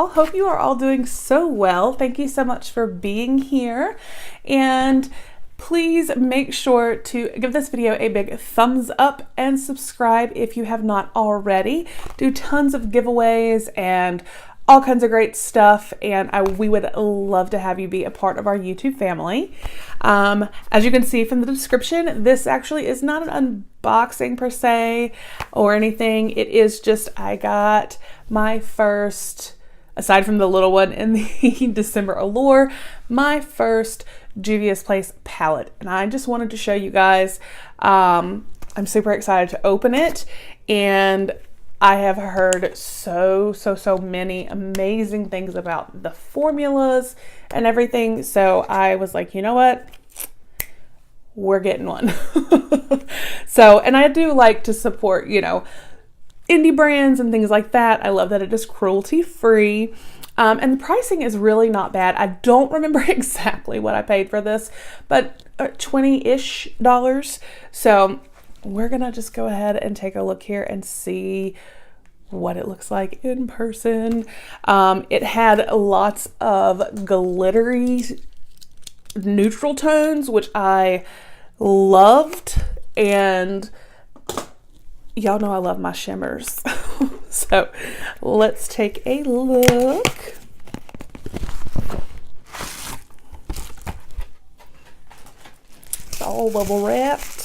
y'all. Hope you are all doing so well. Thank you so much for being here. And please make sure to give this video a big thumbs up and subscribe if you have not already. Do tons of giveaways and all kinds of great stuff, and we would love to have you be a part of our YouTube family. As you can see from the description, this actually is not an unboxing per se or anything. It is just I got my first, aside from the little one in the December Allure, my first Juvia's Place palette, and I just wanted to show you guys. I'm super excited to open it, and I have heard so many amazing things about the formulas and everything. So I was like, you know what? We're getting one. So, and I do like to support, you know, indie brands and things like that. I love that it is cruelty free. And the pricing is really not bad. I don't remember exactly what I paid for this, but $20-ish. So we're gonna just go ahead and take a look here and see what it looks like in person. It had lots of glittery neutral tones, which I loved, and y'all know I love my shimmers. So let's take a look. It's all bubble wrapped.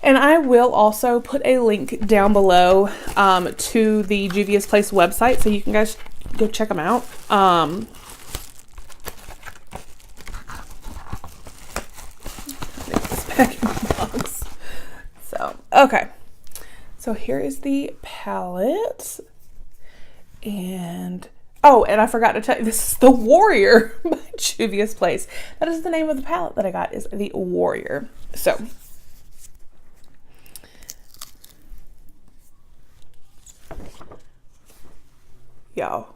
And I will also put a link down below to the Juvia's Place website, so you can guys go check them out. This back in the box. So, okay. So here is the palette. And, oh, and I forgot to tell you, this is the Warrior by Juvia's Place. That is the name of the palette that I got, is the Warrior. So y'all.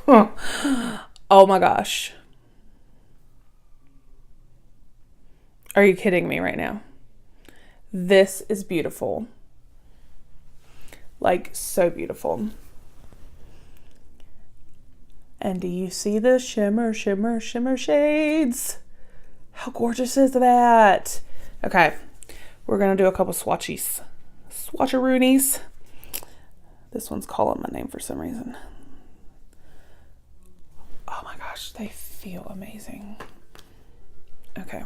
Oh my gosh. Are you kidding me right now? This is beautiful. Like, so beautiful. And do you see the shimmer shades? How gorgeous is that? Okay, we're gonna do a couple swatches. Swatcheroonies. This one's calling my name for some reason. Oh my gosh, they feel amazing. Okay.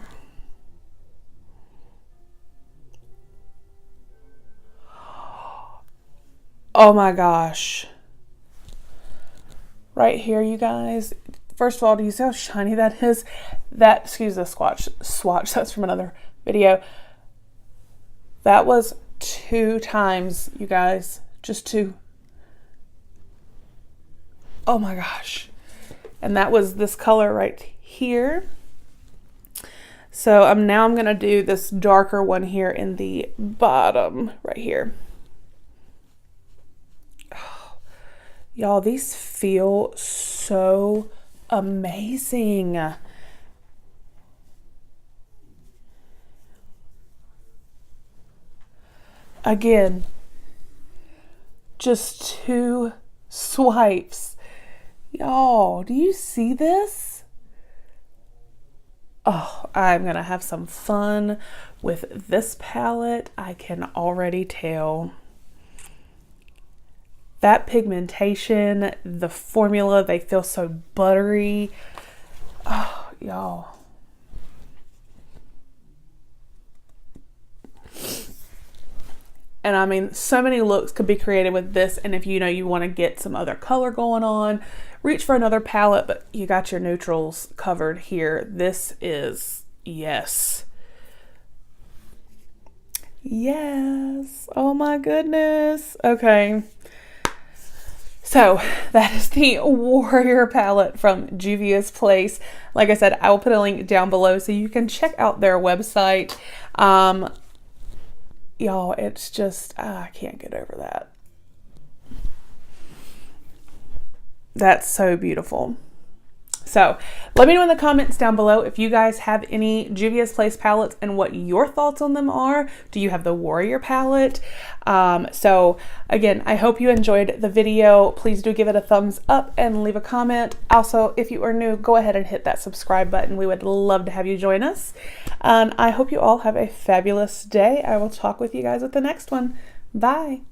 Oh my gosh. Right here, you guys. First of all, do you see how shiny that is? That, excuse the swatch, that's from another video. That was 2 times, you guys. Just 2. Oh my gosh. And that was this color right here. So now I'm gonna do this darker one here in the bottom right here. Oh, y'all, these feel so amazing. Again, just 2 swipes. Y'all, do you see this? Oh, I'm gonna have some fun with this palette. I can already tell. That pigmentation, the formula, they feel so buttery. Oh, y'all. And I mean, so many looks could be created with this. And if you know you want to get some other color going on, reach for another palette, but you got your neutrals covered here. This is, yes. Yes. Oh my goodness. Okay. So that is the Warrior palette from Juvia's Place. Like I said, I will put a link down below so you can check out their website. Y'all, it's just, I can't get over that. That's so beautiful. So let me know in the comments down below if you guys have any Juvia's Place palettes and what your thoughts on them are. Do you have the Warrior palette? So again, I hope you enjoyed the video. Please do give it a thumbs up and leave a comment. Also, if you are new, go ahead and hit that subscribe button. We would love to have you join us. I hope you all have a fabulous day. I will talk with you guys at the next one. Bye.